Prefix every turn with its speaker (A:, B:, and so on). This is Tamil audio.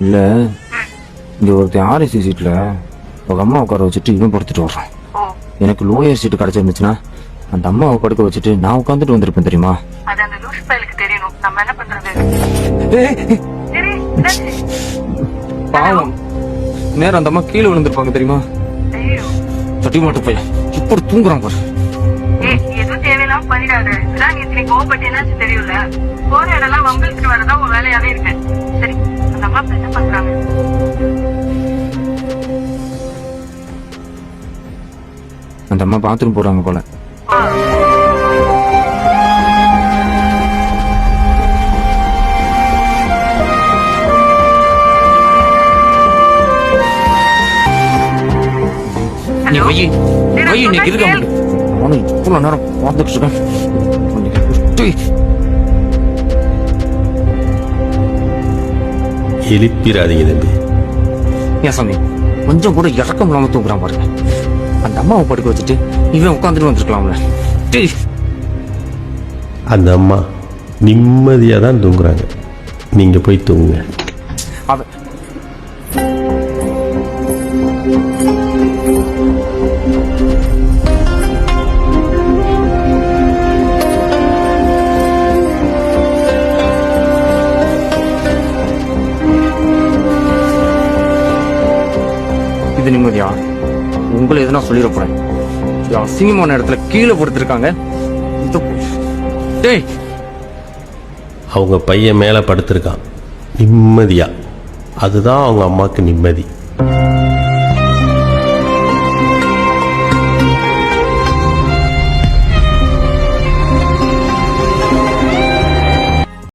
A: இல்ல இங்க ஒருத்தன் ஆர்எஸ்சி சீட்ல உங்க அம்மா உட்கார வச்சுட்டு இவன் படுத்துட்டு வர்றான். எனக்கு லோயர் சீட்டு கிடைச்சிருந்துச்சுன்னா அந்த அம்மாவை படுக்க வச்சுட்டு நான் உட்காந்துட்டு வந்திருப்பேன் தெரியுமா?
B: அது அந்த லூஸ் பயலுக்கு தெரியணும். நம்ம என்ன பண்றது? சரி,
A: பாவம் நேரம் அந்த அம்மா கீழே விழுந்திருப்பாங்க தெரியுமா?
B: ஐயோ,
A: தட்டி மாட்டு பையன் இப்படி தூங்குறான் பாரு.
B: எதுவும் தேவையில்லாம பண்ணிடாத. இதான் நீ கோவப்பட்டேன்னு தெரியும்ல. போற இடம்லாம் வம்பிழுத்து வரதான் உன் வேலையாவே இருக்கு. சரி, அந்த அம்மா இப்ப என்ன பண்றாங்க?
A: அந்த அம்மா பாத்ரூம் போறாங்க போல. நீ வை இன்னைக்கு இருக்க முடியும். அவனு இவ்வளவு நேரம் பார்த்துட்டு இருக்கேன்.
C: எழுப்பிடாதீங்க தம்பி.
A: ஏன் சாமி கொஞ்சம் கூட இறக்கம் இல்லாம தூங்குறான் பாருங்க. அந்த அம்மாவை படுக்க வச்சுட்டு இவன் உட்காந்துட்டு வந்துருக்கலாம்ல.
C: அந்த அம்மா நிம்மதியாக தான் தூங்குறாங்க. நீங்கள் போய் தூங்குங்க.
A: அவன் இது நிம்மதியா? உங்களை எதுனா சொல்லிடப்போறேன். அசிங்கமான இடத்துல கீழே படுத்திருக்காங்க. டேய்,
C: அவங்க பையன் மேலே படுத்திருக்கான் நிம்மதியாக. அதுதான் அவங்க அம்மாவுக்கு நிம்மதி.